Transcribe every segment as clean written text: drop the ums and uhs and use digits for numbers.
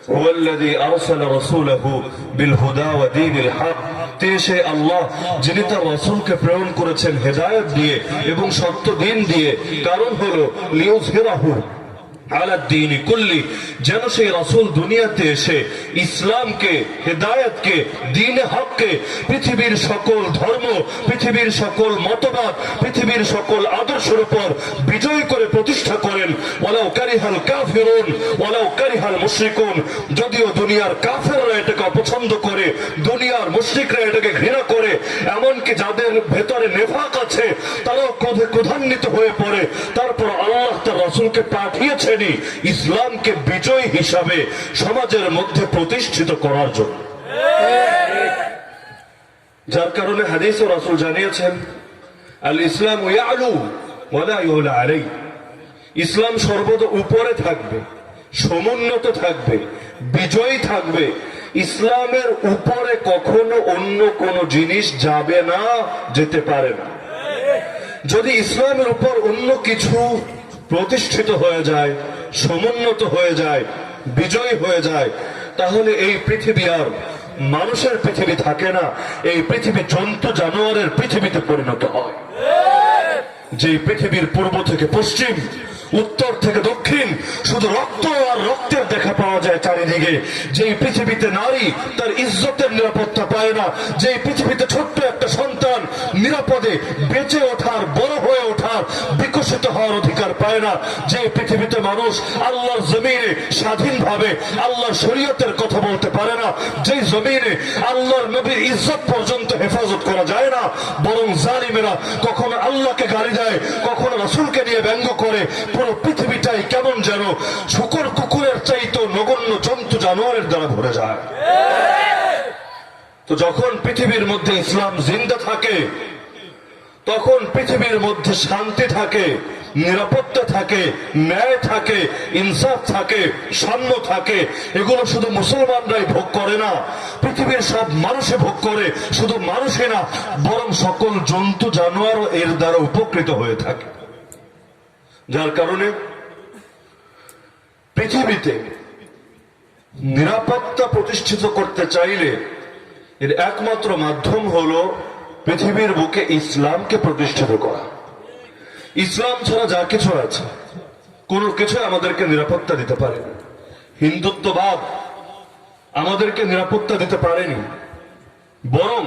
হুয়াল্লাযী আরসালা রাসূলাহু বিল হুদা ওয়া দীনিল হক, তিনি সেই আল্লাহ যিনি তার রাসূলকে প্রেরণ করেছেন হেদায়েত দিয়ে এবং সত্য দিন দিয়ে। কারণ হলো লিইয়ুযহিরাহু আলা দ্বীনি কুল্লি, যেন সেই রাসূল দুনিয়াতে এসে ইসলামকে, হেদায়েতকে, দ্বীনে হককে পৃথিবীর সকল ধর্ম, পৃথিবীর সকল মতবাদ, পৃথিবীর সকল আদর্শের উপর বিজয় করে প্রতিষ্ঠা করেন। ওয়ালাউ কারিহাল কাফিরুন ওয়ালাউ কারিহাল মুশরিকুন, যদিও দুনিয়ার কাফেররা এটাকে অপছন্দ করে, দুনিয়ার মুশরিকরা এটাকে ঘৃণা করে, এমনকি যাদের ভেতরে নেফাক আছে তারাও ক্রোধে ক্রোধান্বিত হয়ে পড়ে, তারপর আল্লাহ তার রাসূলকে পাঠিয়েছেন ইসলামকে বিজয় হিসাবে সমাজের মধ্যে প্রতিষ্ঠিত করার জন্য। যার কারণে হাদিস ও রাসূল জানিয়েছেন, আল ইসলাম ইয়ালু ওয়া লা ইউলা আলাইহি, ইসলাম সর্বদা উপরে থাকবে, সমুন্নত থাকবে, বিজয়ী থাকবে। ইসলামের উপরে কখনো অন্য কোন জিনিস যাবে না, যেতে পারে না। যদি ইসলামের উপর অন্য কিছু প্রতিষ্ঠিত হয়ে যায়, সমুন্নত হয়ে যায়, বিজয় হয়ে যায়, তাহলে এই পৃথিবী আর মানুষের পৃথিবী থাকে না, এই পৃথিবী জন্তু জানোয়ারের পৃথিবীতে পরিণত হয়। যে পৃথিবীর পূর্ব থেকে পশ্চিম, উত্তর থেকে দক্ষিণ শুধু রক্ত আর রক্তের দেখা পাওয়া যায় চারিদিকে, যেই পৃথিবীতে নারী তার ইজ্জতের নিরাপত্তা পায় না, যেই পৃথিবীতে ছোট্ট একটা সন্তান নিরাপদে বেঁচে ওঠার, বড় হয়ে ওঠার, বিকশিত হওয়ার অধিকার পায় না, যে পৃথিবীতে মানুষ আল্লাহর জমিনে স্বাধীনভাবে আল্লাহর শরীয়তের কথা বলতে পারে না, যে জমিনে আল্লাহর নবীর ইজ্জত পর্যন্ত হেফাজত করা যায় না, বরং জালিমেরা কখনো আল্লাহকে গালি দেয়, কখনো রাসূলকে নিয়ে ব্যঙ্গ করে, পুরো পৃথিবীটাই কেমন যেন শূকর কুকুরের চাইতো নগণ্য জন্তু জানোয়ারের দ্বারা ভরে যায়। তো যখন পৃথিবীর মধ্যে ইসলাম জিন্দা থাকে, তখন পৃথিবীর মধ্যে শান্তি থাকে, নিরাপত্তা থাকে, ন্যায় থাকে, ইনসাফ থাকে, সাম্য থাকে। এগুলো শুধু মুসলমানরাই ভোগ করে না, পৃথিবীর সব মানুষে ভোগ করে। শুধু মানুষই না, বরং সকল জন্তু জানোয়ারও এর দ্বারা উপকৃত হয়ে থাকে। যার কারণে পৃথিবীতে নিরাপত্তা প্রতিষ্ঠিত করতে চাইলে এর একমাত্র মাধ্যম হলো পৃথিবীর বুকে ইসলামকে প্রতিষ্ঠিত করা। ইসলাম ছাড়া যা কিছু আছে, কোনো কিছু আমাদেরকে নিরাপত্তা দিতে পারে না। হিন্দুত্ববাদ আমাদেরকে নিরাপত্তা দিতে পারেনি, বরং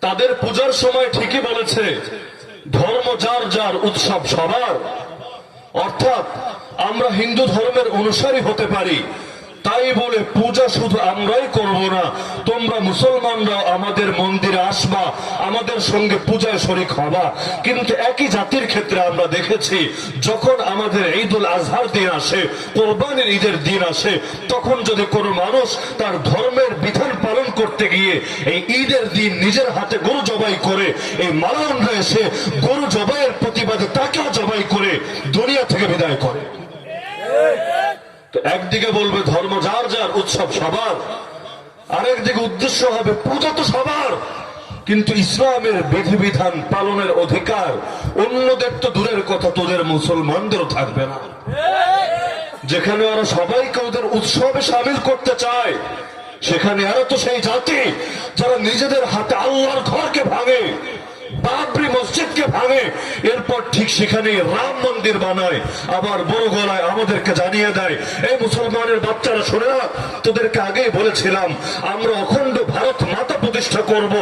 তাদের পূজার সময় ঠিকই বলেছে, ধর্ম যার যার, উৎসব সবার। অর্থাৎ আমরা হিন্দু ধর্মের অনুসারী হতে পারি, তাই বলে পূজা শুধু আমরাই করব না, তোমরা মুসলমানরা আমাদের মন্দিরে আসবা, আমাদের সঙ্গে পূজায় শরীক হবা। কিন্তু একই জাতির ক্ষেত্রে আমরা দেখেছি, যখন আমাদের ঈদুল আজহার দিন আসে, কোরবানির ঈদের দিন আসে, তখন যদি কোনো মানুষ তার ধর্মের বিধান পালন করতে গিয়ে এই ঈদের দিন নিজের হাতে গরু জবাই করে, এই মালাউনরা এসে গরু জবাইয়ের প্রতিবাদে তাকেও জবাই করে দুনিয়া থেকে বিদায় করে। তো একদিকে বলবে ধর্ম যার যার, উৎসব সবার, আরেকদিকে উদ্দেশ্য হবে পূজা তো সবার, কিন্তু ইসলামের বিধিবিধান পালনের অধিকার অন্যদের তো দূরের কথা, তোদের মুসলমানদেরও থাকবে না। যেখানে ওরা সবাইকে ওদের উৎসবে সামিল করতে চায়, সেখানে এরা তো সেই জাতি যারা নিজেদের হাতে আল্লাহর ঘরকে ভাঙে, বাবরি মসজিদকে ভাঙে, এরপর ঠিক সেখানে রাম মন্দির বানায়, আবার বড় গলায় আমাদেরকে জানিয়ে দেয়, এই মুসলমানের বাচ্চারা শোনে না, তোদেরকে আগেই বলেছিলাম আমরা অখণ্ড ভারত মাতা প্রতিষ্ঠা করব,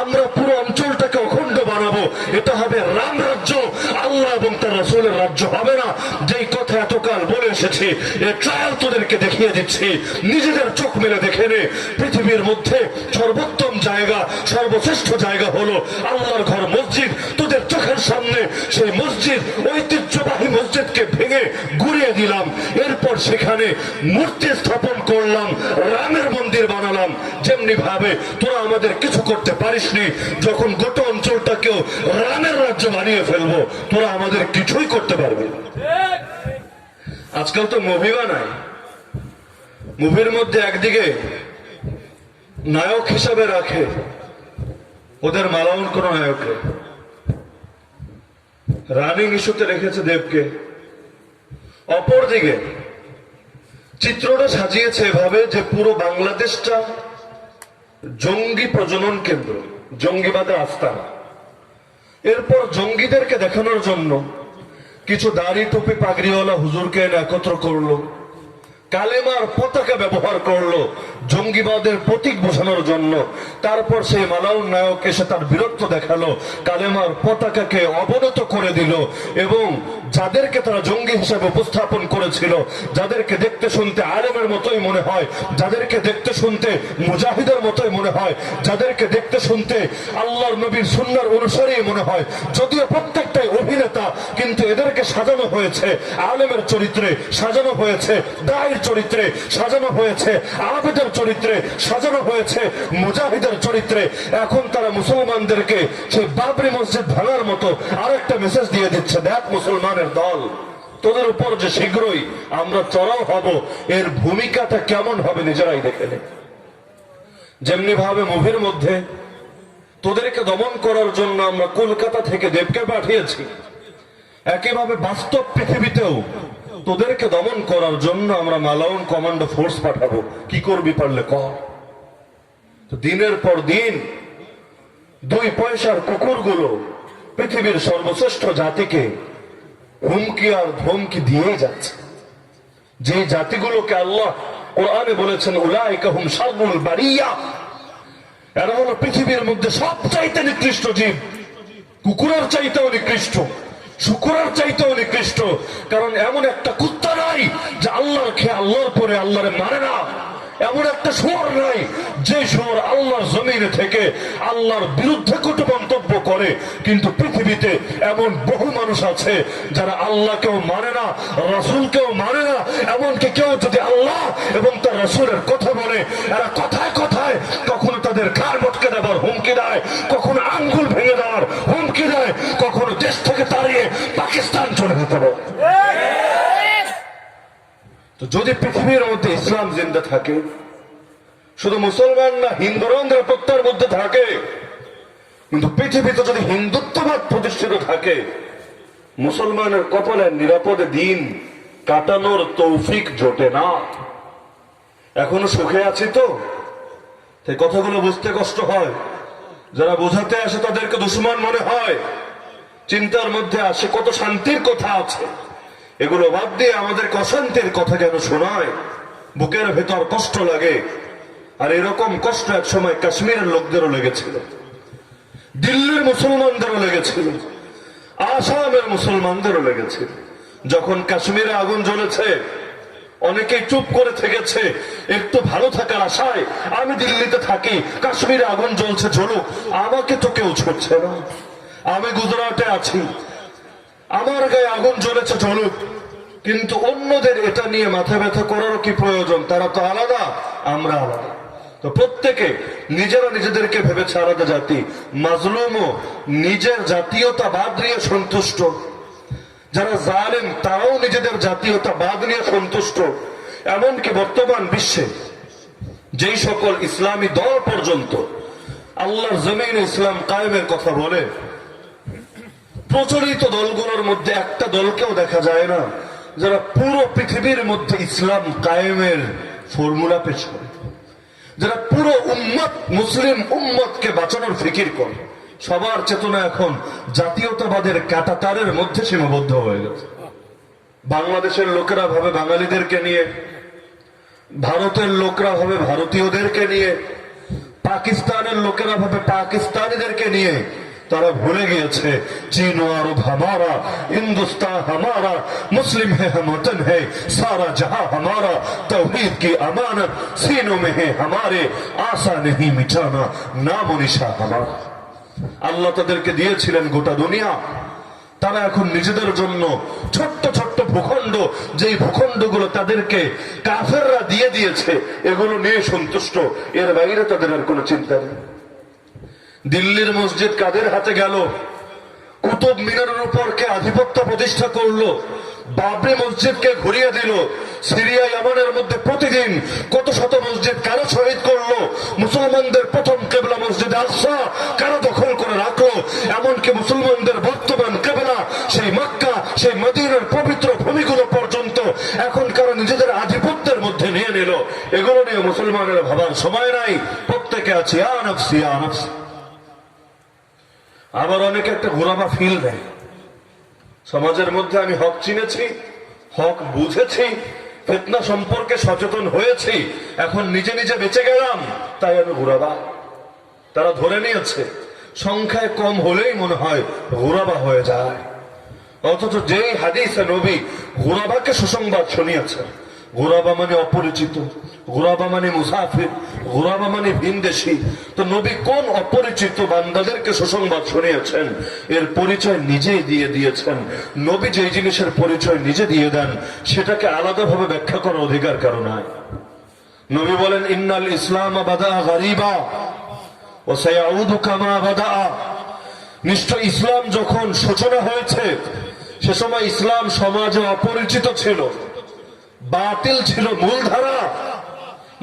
আমরা পুরো অঞ্চলটাকে অখণ্ড বানাবো, এটা হবে রাম রাজ্য, আল্লাহ এবং তার রাসূলের রাজ্য হবে না। যেই কথা এতকাল বলে এসেছি, এর ট্রায়াল তোদেরকে দেখিয়ে দিচ্ছি, নিজেদের চোখ মেলে দেখে নে। পৃথিবীর মধ্যে সর্বোত্তম জায়গা, সর্বশ্রেষ্ঠ জায়গা হলো আল্লাহর ঘর, মসজিদ। তোদের চোখের সামনে সেই মসজিদ, ঐতিহ্যবাহী মসজিদকে ভেঙে গুড়িয়ে দিলাম, এরপর সেখানে মূর্তি স্থাপন করলাম, রামের মন্দির বানালাম। যেমনি ভাবে তোরা আমাদের কিছু করতে পারিসনি, যখন গোটা অঞ্চলটাকেও রামের রাজ্য বানিয়ে ফেলবো, তোরা আমাদের কিছুই করতে পারবি না। আজকাল তো মুভি বানায়, মুভির মধ্যে একদিকে নায়ক হিসাবে রাখে ওদের মালাউন কোন নায়ককে, রানিং ইস্যুতে রেখেছে দেবকে, অপরদিকে চিত্রটা সাজিয়েছে এভাবে যে পুরো বাংলাদেশটা জঙ্গি প্রজনন কেন্দ্র, জঙ্গিবাদের আস্তানা। এরপর জঙ্গিদেরকে দেখানোর জন্য কিছু দাড়ি টুপি পাগড়িওয়ালা হুজুরকে এনে একত্র করলো, কালেমার পতাকা ব্যবহার করলো জঙ্গিবাদের প্রতীক বোঝানোর জন্য। তারপর সেই মালাউন নায়ক এসে তার বীরত্ব দেখালো, কালেমার পতাকাকে অবনত করে দিল এবং যাদেরকে তারা জঙ্গি হিসেবে উপস্থাপন করেছিল, যাদেরকে দেখতে শুনতে আলেমের মতোই মনে হয়, যাদেরকে দেখতে শুনতে মুজাহিদের মতোই মনে হয়, যাদেরকে দেখতে শুনতে আল্লাহর নবীর সুন্নাহর অনুসারী মনে হয়, যদিও প্রত্যেকটাই অভিনেতা, কিন্তু এদেরকে সাজানো হয়েছে আলেমের চরিত্রে, সাজানো হয়েছে দায়ের চরিত্রে, সাজানো হয়েছে আবেদের চরিত্রে, সাজানো হয়েছে মুজাহিদের চরিত্রে। এখন তারা মুসলমানদেরকে সেই বাবরি মসজিদ ভাঙার মতো আরেকটা মেসেজ দিয়ে দিচ্ছে, দেখ মুসলমানের দল, তোদের উপর যে শীঘ্রই আমরা চড়াও হব, এর ভূমিকাটা কেমন হবে নিজেরাই দেখে নে। যেমনি ভাবে মুভির মধ্যে তোদেরকে দমন করার জন্য আমরা কলকাতা থেকে দেবকে পাঠিয়েছি, একইভাবে বাস্তব পৃথিবীতেও তোদেরকে দমন করার জন্য আমরা মালাউন কমান্ডো ফোর্স পাঠাবো, কি করবি পারলে কর। তো দিনের পর দিন 2 পয়সার কুকুরগুলো পৃথিবীর সর্বশ্রেষ্ঠ জাতিকে হুমকি আর ধমকি দিয়ে যাচ্ছে। যে জাতিগুলোকে আল্লাহ কোরআনে বলেছেন উলাইকা হুম শাররুল বারিয়া, এরা হলো পৃথিবীর মধ্যে সবচাইতে নিকৃষ্ট জীব, কুকুরের চাইতেও নিকৃষ্ট, শুকুরের চাইতেও নিকৃষ্ট। কারণ এমন একটা কুত্তা নাই যে আল্লাহর খেয়ে আল্লাহর পরে আল্লাহরে মানে না, এমন একটা শুয়োর নাই যে শুয়োর আল্লাহর জমিনে থেকে আল্লাহর বিরুদ্ধে কটু মন্তব্য করে। কিন্তু পৃথিবীতে এমন বহু মানুষ আছে যারা আল্লাহকেও মানে না, রাসূলকেও মানে না, এমনকি কেউ যদি আল্লাহ এবং তার রাসূলের কথা বলে, এরা কথায় কথায় কখনো তাদের ঘাড় মটকে দেওয়ার হুমকি দেয়, কখনো আঙ্গুল ভেঙে দেওয়ার হুমকি দেয়, কখনো দেশ থেকে তাড়িয়ে পাকিস্তান চলে যেতে পারে। তো যদি পৃথিবীর মধ্যে ইসলাম জিন্দা থাকে, শুধু মুসলমান না হিন্দুরাও নিরাপত্তার মধ্যে থাকে, কিন্তু পৃথিবীতে যদি হিন্দুত্ববাদ প্রতিষ্ঠিত থাকে, মুসলমানের কপালে নিরাপদে দিন কাটানোর তৌফিক জোটে না। এখনো সুখে আছি তো, সেই কথাগুলো বুঝতে কষ্ট হয়। যারা বোঝাতে আসে তাদেরকে দুশমন মনে হয়, চিন্তার মধ্যে আসে কত শান্তির কথা আছে, এগুলো বাদ দিয়ে আমাদেরকে অশান্তির কথা যেন শোনায়, বুকের ভেতর কষ্ট লাগে। আর এরকম কষ্ট এক সময় কাশ্মীরের লোকদেরও লেগেছিল, দিল্লির মুসলমানদেরও লেগেছিল, আসামের মুসলমানদেরও লেগেছিল। যখন কাশ্মীরে আগুন জ্বলেছে, অনেকেই চুপ করে থেকেছে একটু ভালো থাকার আশায়, আমি দিল্লিতে থাকি, কাশ্মীরে আগুন জ্বলছে জ্বলুক, আমাকে তো কেউ ছুটছে না, আমি গুজরাটে আছি, আমার গায়ে আগুন জ্বলেছে জ্বলুক। কিন্তু অন্যদের এটা নিয়ে মাথা ব্যথা করারও কি প্রয়োজন? তারা তো আলাদা, আমরা আলাদা। তো প্রত্যেকে নিজেরা নিজেদেরকে ভেবেছে আলাদা জাতি, মাজলুমও নিজের জাতীয়তাবাদ নিয়ে সন্তুষ্ট, যারা জালেম তারাও নিজেদের জাতীয়তাবাদ নিয়ে সন্তুষ্ট। এমনকি বর্তমান বিশ্বে যেই সকল ইসলামী দল পর্যন্ত আল্লাহর জমিনে ইসলাম কায়েমের কথা বলে, প্রচলিত দলগুলোর মধ্যে একটা দলকেও দেখা যায় না যারা পুরো পৃথিবীর মধ্যে ইসলাম কায়েমের ফর্মুলা পেশ করে, যারা পুরো উম্মত মুসলিম উম্মতকে বাঁচানোর ফিকির করে। সবার চেতনা এখন জাতীয়তাবাদের কাঁটাতারের মধ্যে সীমাবদ্ধ হয়ে গেছে। বাংলাদেশের লোকেরা ভাবে বাঙালিদেরকে নিয়ে, ভারতের লোকরা ভাবে ভারতীয়দেরকে নিয়ে, পাকিস্তানের লোকেরা ভাবে পাকিস্তানিদেরকে নিয়ে। তারা ভুলে গিয়েছে চীন ও আরব হামারা, হিন্দুস্তান হামারা, মুসলিম है हम वतन है सारा जहां हमारा, तौहीद की अमानत सीनों में है हमारे, आशा नहीं मिटाना नाम निशा हमारा। আল্লাহ তাদেরকে দিয়েছিলেন গোটা দুনিয়া, তারা এখন নিজেদের জন্য ছোট্ট ছোট্ট ভূখণ্ড, যেই ভূখণ্ডগুলো তাদেরকে কাফেররা দিয়ে দিয়েছে, এগুলো নিয়ে সন্তুষ্ট, এর বাইরে তাদের আর কোনো চিন্তা নেই। দিল্লির মসজিদ কাদের হাতে গেল? কুতুব মিনারের উপর কে আধিপত্য প্রতিষ্ঠা করলো? বাবরি মসজিদকে ঘুরিয়ে দিল। সিরিয়া ইয়ামানের মধ্যে প্রতিদিন কত শত মসজিদ কারো শহীদ করলো? মুসলমানদের প্রথম কেবলা মসজিদ আকসা কারো দখল করে রাখলো? এমনকি মুসলমানদের বর্তমান কেবলা সেই মক্কা, সেই মদিনার পবিত্র ভূমিগুলো পর্যন্ত এখন কারো নিজেদের আধিপত্যের মধ্যে দিল, এগুলো নিয়ে মুসলমানের ভাবার সময় নাই। প্রত্যেকে আছে ইয়া নফসি ইয়া নফসি। আবার অনেকে একটা ঘোরাবা ফিল দেয় সমাজের মধ্যে, আমি হক চিনেছি, হক বুঝেছি, ফিতনা সম্পর্কে সচেতন হয়েছি, এখন নিজে নিজে বেঁচে গেলাম, তাই আমি ঘোরাবা। তারা ধরে নিয়েছে সংখ্যায় কম হলেই মনে হয় ঘোরাবা হয়ে যায়। অথচ যেই হাদিসে নবী ঘোরাবাকে সুসংবাদ শুনিয়েছেন, ঘোরাবা মানে অপরিচিত, ঘোরাবা মানে মুসাফির, ঘোরাবা মানে ভিনদেশী, তো নবী কোন অপরিচিত বান্দাদেরকে সুসংবাদ শুনিয়েছেন এর পরিচয় নিজেই দিয়ে দিয়েছেন। নবী যেই জিনিসের পরিচয় নিজে দিয়ে দেন সেটাকে আলাদাভাবে ব্যাখ্যা করার অধিকার কারো নাই। নবী বলেন ইন্নাল ইসলাম বাদা গারিবা ওয়া সায়াউদু কামা বাদা। নিশ্চয় ইসলাম যখন সূচনা হয়েছে সে সময় ইসলাম সমাজে অপরিচিত ছিল, বাতিল ছিল মূলধারা,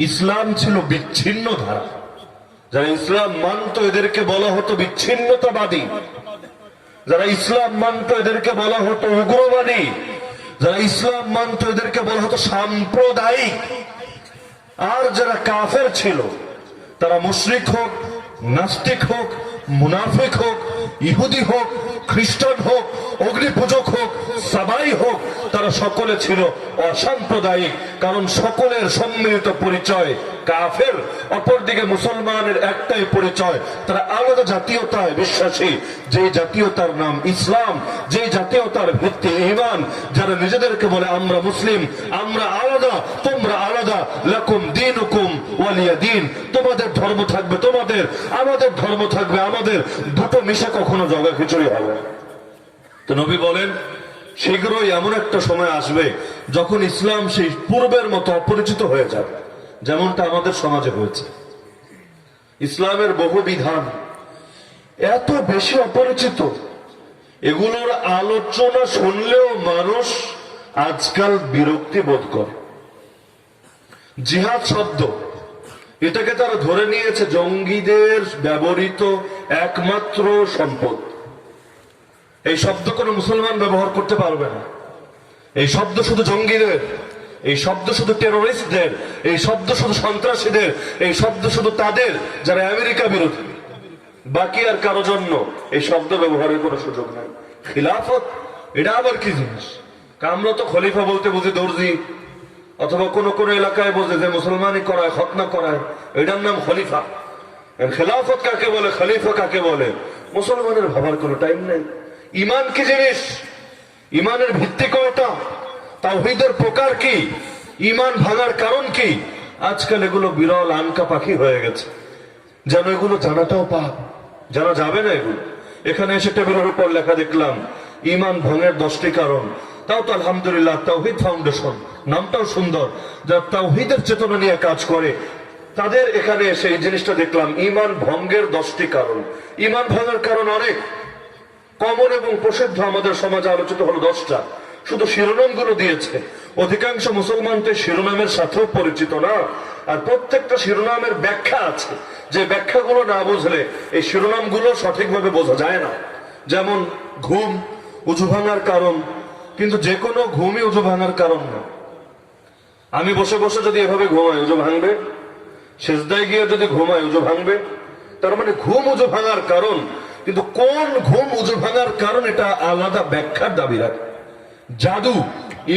ইসলাম ছিল বিচ্ছিন্ন ধারা। যারা ইসলাম মানত এদেরকে বলা হতো বিচ্ছিন্নতাবাদী, যারা ইসলাম মানত এদেরকে বলা হতো উগ্রবাদী, যারা ইসলাম মানত এদেরকে বলা হতো সাম্প্রদায়িক। আর যারা কাফের ছিল তারা মুশরিক হোক, নাস্তিক হোক, মুনাফিক হোক, ইহুদি হোক, খ্রিস্টান হোক, অগ্নিপূজক হোক, সাবাই হোক, তারা সকলে ছিল অসাম্প্রদায়িক। কারণ সকলের সম্মিলিত পরিচয় কাফের, অপরদিকে মুসলমানের একটাই পরিচয়, তারা আলাদা জাতীয়তায় বিশ্বাসী, যে জাতীয়তার নাম ইসলাম, যে জাতীয়তার ভিত্তি ঈমান। যারা নিজেদেরকে বলে আমরা মুসলিম, আমরা আলাদা, তোমরা আলাদা, লাকুম দীনুকুম ওয়ালিয়া দীন, তোমাদের ধর্ম থাকবে তোমাদের, আমাদের ধর্ম থাকবে আমাদের, দুটো মিশে কখনো জগা খিচুড়ি হবে। তো নবী বলেন শীঘ্রই এমন একটা সময় আসবে যখন ইসলাম সেই পূর্বের মতো অপরিচিত হয়ে যাবে, যেমনটা আমাদের সমাজে হয়েছে। ইসলামের বহু বিধান এত বেশি অপরিচিত, এগুলোর আলোচনা শুনলেও মানুষ আজকাল বিরক্তি বোধ করে। জিহাদ শব্দ, এটাকে তারা ধরে নিয়েছে জঙ্গিদের ব্যবহৃত একমাত্র সম্পদ। এই শব্দ কোনো মুসলমান ব্যবহার করতে পারবে না। এই শব্দ শুধু জঙ্গিদের, এই শব্দ শুধু টেরোরিস্টদের, এই শব্দ শুধু সন্ত্রাসীদের, এই শব্দ শুধু তাদের যারা আমেরিকা বিরোধী, বাকি আর কারো জন্য এই শব্দ ব্যবহারের কোনো সুযোগ নাই। খিলাফত এটা আবার কি জিনিস? আমরা তো খলিফা বলতে বুঝি দর্জি, অথবা কোন কোন এলাকায় বোঝে যে মুসলমানই করায়, খতনা করায়, এটার নাম খলিফা। খেলাফত কাকে বলে, খলিফা কাকে বলে, মুসলমানের ভাবার কোনো টাইম নেই। ইমান কি জিনিস, ইমানের ভিত্তি কোনটা, তাওহীদের প্রকার কি, ইমান ভাঙার কারণ কি, আজকাল এগুলো বিরল আনকা পাখি হয়ে গেছে, যেন এগুলো জানাটাও পাপ, জানা যাবে না এগুলো। এখানে এসে টেবিলের উপর লেখা দেখলাম ইমান ভাঙের 10টি কারণ, তাও তো আলহামদুলিল্লাহ তাওহীদ ফাউন্ডেশন, নামটাও সুন্দর, যারা তাওহীদের চেতনা নিয়ে কাজ করে তাদের এখানে এসে এই জিনিসটা দেখলাম, ইমান ভঙ্গের 10টি কারণ। ইমান ভাঙার কারণ অনেক, কমন এবং প্রসিদ্ধ আমাদের সমাজে আলোচিত হলো 10টা, শুধু শিরোনাম গুলো দিয়েছে। অধিকাংশ মুসলমান তো শিরোনামের সাথেও পরিচিত না, আর প্রত্যেকটা শিরোনামের ব্যাখ্যা আছে, যে ব্যাখ্যাগুলো না বুঝলে এই শিরোনামগুলো সঠিকভাবে বোঝা যায় না। যেমন ঘুম উজু ভাঙার কারণ, কিন্তু যে কোনো ঘুমই উজু ভাঙার কারণ না। আমি বসে বসে যদি এভাবে ঘুমাই উজু ভাঙবে, সেজদায় গিয়ে যদি ঘুমাই উজু ভাঙবে, তার মানে ঘুম উজু ভাঙার কারণ, কিন্তু কোন ঘুম উজু ভাঙার কারণ এটা আলাদা ব্যাখ্যার দাবি রাখে। জাদু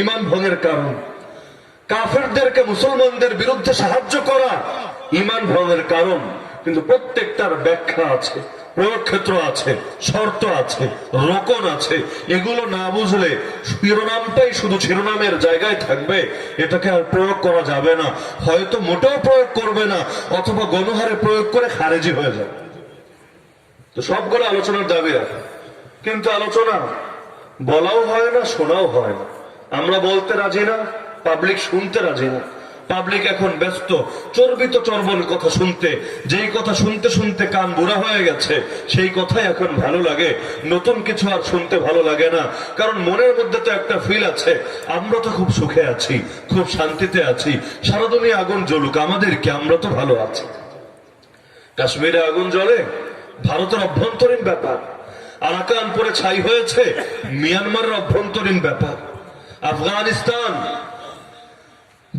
ঈমান ভঙ্গের কারণ, কাফেরদেরকে মুসলমানদের বিরুদ্ধে সাহায্য করা ঈমান ভঙ্গের কারণ, কিন্তু প্রত্যেকটার ব্যাখ্যা আছে, প্রয়োগ ক্ষেত্র আছে, শর্ত আছে, রোকন আছে। এগুলো না বুঝলে শিরোনামটাই শুধু শিরোনামের জায়গায় থাকবে, এটাকে আর প্রয়োগ করা যাবে না। হয়তো মোটেও প্রয়োগ করবে না, অথবা গণহারে প্রয়োগ করে খারেজি হয়ে যাবে। তো সবগুলো আলোচনার দাবি রাখে, কিন্তু আলোচনা বলাও হয় না, শোনাও হয় না। আমরা বলতে রাজি না, পাবলিক শুনতে রাজি না। পাবলিক এখন ব্যস্ত চর্বিত চর্বণ কথা শুনতে, যেই কথা শুনতে শুনতে কান বুড়া হয়ে গেছে, সেই কথাই এখন ভালো লাগে, নতুন কিছু আর শুনতে ভালো লাগে না। কারণ মনের মধ্যে তো একটা ফিল আছে, আমরা তো খুব সুখে আছি, খুব শান্তিতে আছি, সারা দুনিয়া আগুন জ্বলুক আমাদের কি, আমরা তো ভালো আছি। কাশ্মীরে আগুন জ্বলে ভারতের অভ্যন্তরীণ ব্যাপার, আরাকান পরে ছাই হয়েছে মিয়ানমারের অভ্যন্তরীণ ব্যাপার, আফগানিস্তান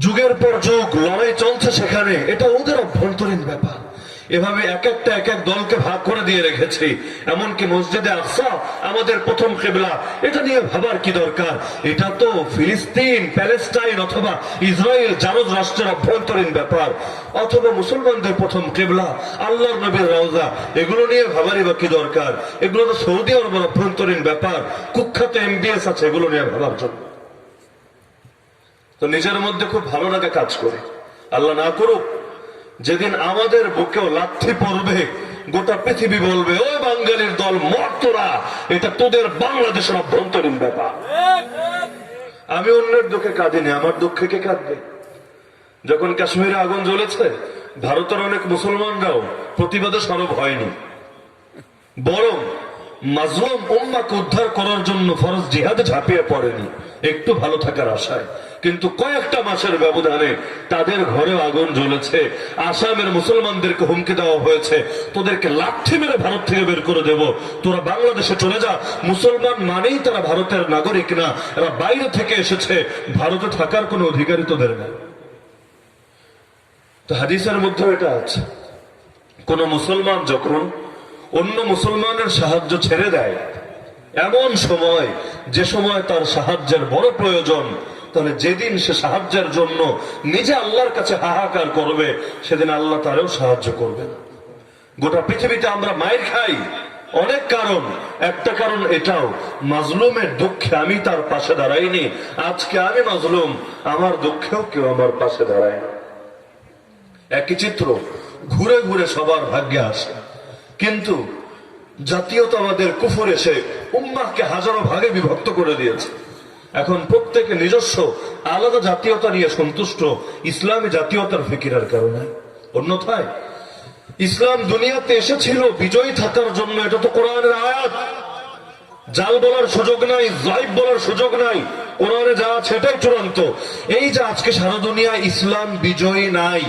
যুগের পর যুগ লড়াই চলছে সেখানে, এটা ওদের অভ্যন্তরীণ ব্যাপার। এভাবে এক এক দলকে ভাগ করে দিয়ে রেখেছি। এমনকি মসজিদে আকসা আমাদের প্রথম কিবলা, এটা নিয়ে ভাবার কি দরকার? এটা তো ফিলিস্তিন, প্যালেস্টাইন অথবা ইসরায়েল জারজ রাষ্ট্রের অভ্যন্তরীণ ব্যাপার। অথবা মুসলমানদের প্রথম কিবলা আল্লাহর নবীর রওজা, এগুলো নিয়ে ভাবারই বা কি দরকার? এগুলো তো সৌদি আরবের অভ্যন্তরীণ ব্যাপার। কুখ্যাত MBS আছে এগুলো নিয়ে ভাবার জন্য। তো নিজের মধ্যে খুব ভালো লাগা কাজ করে। আল্লাহ না করুক যেদিন আমাদের বুকেও লাথি পড়বে, গোটা পৃথিবী বলবে ও বাঙালির দল মর তোরা, এটা তোদের বাংলাদেশের অভ্যন্তরীণ ব্যাপার। আমি অন্যের দুঃখে কাঁদিনি, আমার দুঃখে কে কাঁদবে? যখন কাশ্মীরে আগুন জ্বলেছে, ভারতের অনেক মুসলমানরাও প্রতিবাদে সরব হয়নি, বরং মাজলুম উম্মাকে উদ্ধার করার জন্য ফরজ জিহাদে ঝাঁপিয়ে পড়েনি, একটু ভালো থাকার আশায়। কিন্তু কয়েকটা মাসের ব্যবধানে তাদের ঘরেও আগুন জ্বলেছে। আসামের মুসলমানদেরকে হুমকি দেওয়া হয়েছে, তোদেরকে লাঠি মেরে ভারত থেকে বের করে দেব, তোরা বাংলাদেশে চলে যা। মুসলমান মানেই তারা ভারতের নাগরিক না, এরা বাইরে থেকে এসেছে, ভারতে থাকার কোনো অধিকারই তোদের নেই। তো হাদিসের মধ্যে এটা আছে, কোন মুসলমান যখন অন্য মুসলমানের সাহায্য ছেড়ে দেয়, এমন সময় যে সময় তার সাহায্যের বড় প্রয়োজন, তাহলে যেদিন সে সাহায্যের জন্য নিজে আল্লাহর কাছে হাহাকার করবে, সেদিন আল্লাহ তারেও সাহায্য করবেন। গোটা পৃথিবীতে আমরা মায়ের খাই অনেক কারণ, একটা কারণ এটাও, মাজলুমের দুঃখে আমি তার পাশে দাঁড়াইনি। আজকে আমি মাজলুম, আমার দুঃখেও কেউ আমার পাশে দাঁড়ায় না। একই চিত্র ঘুরে ঘুরে সবার ভাগ্যে আসে, কিন্তু জাতীয়তাবাদের কুফর এসে উম্মাহকে হাজারো ভাগে বিভক্ত করে দিয়েছে। এখন প্রত্যেকে নিজস্ব আলাদা জাতীয়তা নিয়ে সন্তুষ্ট, ইসলামী জাতীয়তার ফিকিরের কারণে। অন্যথায় ইসলাম দুনিয়াতে এসেছিল বিজয়ী থাকার জন্য, এটা তো কোরআনের আয়াত। জাল বলার সুযোগ নাই, জাইব বলার সুযোগ নাই, কোরআনে যা আছে এটাই চূড়ান্ত। এই যে আজকে সারা দুনিয়া ইসলাম বিজয়ী নাই,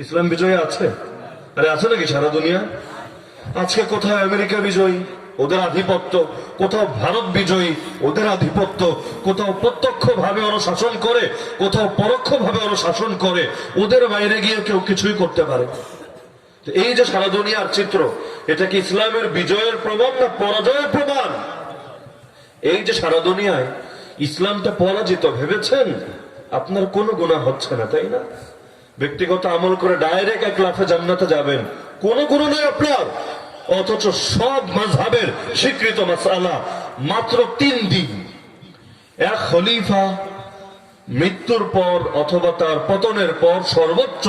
ইসলাম বিজয়ী আছে? আরে আছে নাকি সারা দুনিয়া? আজকে কোথায় আমেরিকা বিজয়ী, ওদের আধিপত্য, কোথাও ভারত বিজয়ী, ওদের আধিপত্য, কোথাও প্রত্যক্ষ ভাবে ওরা শাসন করে, কোথাও পরোক্ষ ভাবে ওরা শাসন করে, ওদের বাইরে গিয়ে কেউ কিছুই করতে পারে। এই যে সারা দুনিয়ার চিত্র, এটা কি ইসলামের বিজয়ের প্রমাণ না পরাজয়ের প্রমাণ? এই যে সারা দুনিয়ায় ইসলামটা পরাজিত ভেবেছেন, আপনার কোনো গুনাহ হচ্ছে না, তাই না? ব্যক্তিগত আমল করে ডাইরেক্ট এক লাফে জান্নাতে যাবেন, কোনো গুনাহ নয় আপনার। অথচ সব মাযহাবের স্বীকৃত মাসআলা মাত্র 3 দিন, এক খলিফা মৃত্যুর পর অথবা তার পতনের পর সর্বোচ্চ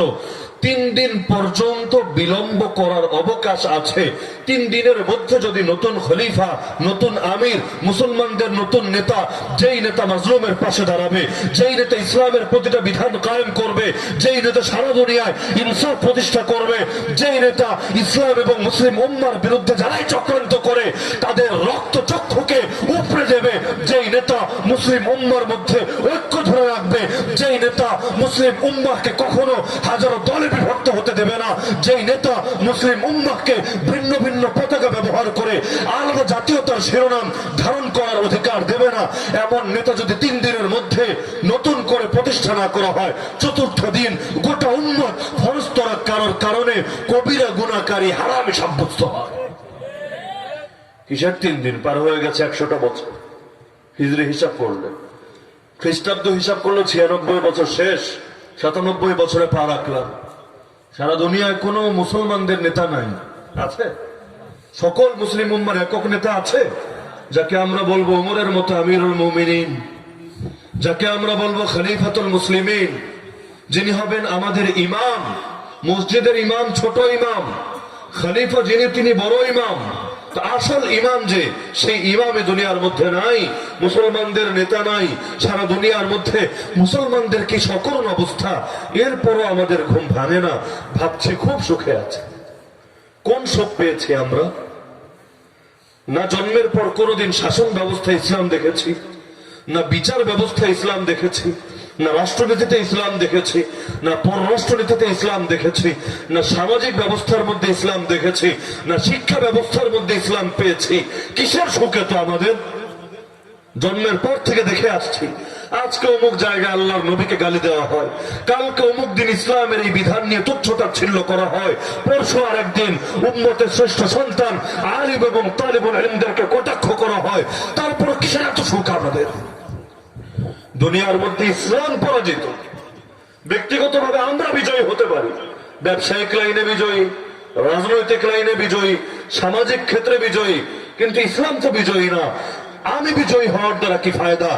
3 দিন পর্যন্ত বিলম্ব করার অবকাশ আছে। 3 দিনের মধ্যে যদি নতুন খলিফা, নতুন আমির, মুসলমানদের নতুন নেতা, যেই নেতা মাজলুমের পাশে দাঁড়াবে, যেই নেতা ইসলামের প্রতিটা বিধান কায়েম করবে, যেই নেতা সারা দুনিয়ায় ইনসাফ প্রতিষ্ঠা করবে, যেই নেতা ইসলাম এবং মুসলিম উম্মার বিরুদ্ধে যারাই চক্রান্ত করে তাদের রক্ত চক্ষুকে উপড়ে দেবে, যেই নেতা মুসলিম উম্মার মধ্যে ঐক্য ধরে রাখবে, যেই নেতা মুসলিম উম্মাহকে কখনো হাজারো দলে বিভক্ত হতে দেবে না, যেই নেতা মুসলিম উম্মাহকে ভিন্ন ভিন্ন পতাকা ব্যবহার করে আলাদা জাতীয়তার শিরোনাম ধারণ করার অধিকার দেবে না, এমন নেতা যদি 3 দিনের মধ্যে নতুন করে প্রতিষ্ঠা না করা হয়, চতুর্থ দিন গোটা উম্মত ফরজ তরাক করার কারণে কবিরা গুনাহকারী হারামি সাব্যস্ত হয়। কিসের 3 দিন? পার হয়ে গেছে 100টা বছর। হিজরি হিসাব করলে, খ্রিস্টাব্দ হিসাব করলে 96 বছর শেষ, 97 বছরে পা রাখলাম। সারা দুনিয়ায় কোনো মুসলমানদের নেতা নাই, আছে? সকল মুসলিম উম্মার একক নেতা আছে, যাকে আমরা বলবো ওমরের মতো আমিরুল মুমিনিন, যাকে আমরা বলবো খলিফাতুল মুসলিমিন, যিনি হবেন আমাদের ইমাম, মসজিদের ইমাম ছোট ইমাম, খলিফা যিনি তিনি বড় ইমাম। আসল ইমাম যে, সেই ইমামে দুনিয়ার মধ্যে নাই, মুসলমানদের নেতা নাই সারা দুনিয়ার মধ্যে। মুসলমানদের কি সকরুণ অবস্থা, এরপরও আমাদের ঘুম ভাঙে না, ভাবছি খুব সুখে আছে। কোন সুখ পেয়েছি আমরা? না জন্মের পর কোনোদিন শাসন ব্যবস্থা ইসলাম দেখেছি, না বিচার ব্যবস্থা ইসলাম দেখেছি, না রাষ্ট্রনীতিতে ইসলাম দেখেছি, না পররাষ্ট্রনীতিতে ইসলাম দেখেছি, না সামাজিক ব্যবস্থার মধ্যে ইসলাম দেখেছি, না শিক্ষা ব্যবস্থার মধ্যে ইসলাম পেয়েছি। কিসের সুখে? তো আমাদের জন্মের পর থেকে দেখে আসছি আজকে অমুক জায়গায় আল্লাহর নবীকে গালি দেওয়া হয়, কালকে অমুক দিন ইসলামের এই বিধান নিয়ে তুচ্ছতাচ্ছিল্য করা হয়, পরশু আর একদিন উম্মতের শ্রেষ্ঠ সন্তান আলিম এবং তালিবুল ইলমদেরকে কটাক্ষ করা হয়। তারপর কিসের এত সুখ আমাদের? দুনিয়ার মধ্যে ইসলাম পরাজিত, ব্যক্তিগতভাবে আমরা বিজয়ী হতে পারি, ব্যবসায়িক লাইনে বিজয়ী, রাজনৈতিক লাইনে বিজয়ী, সামাজিক ক্ষেত্রে বিজয়ী, কিন্তু ইসলাম তো বিজয়ী না। আমি বিজয়ী হওয়ার দ্বারা কি ফায়দা?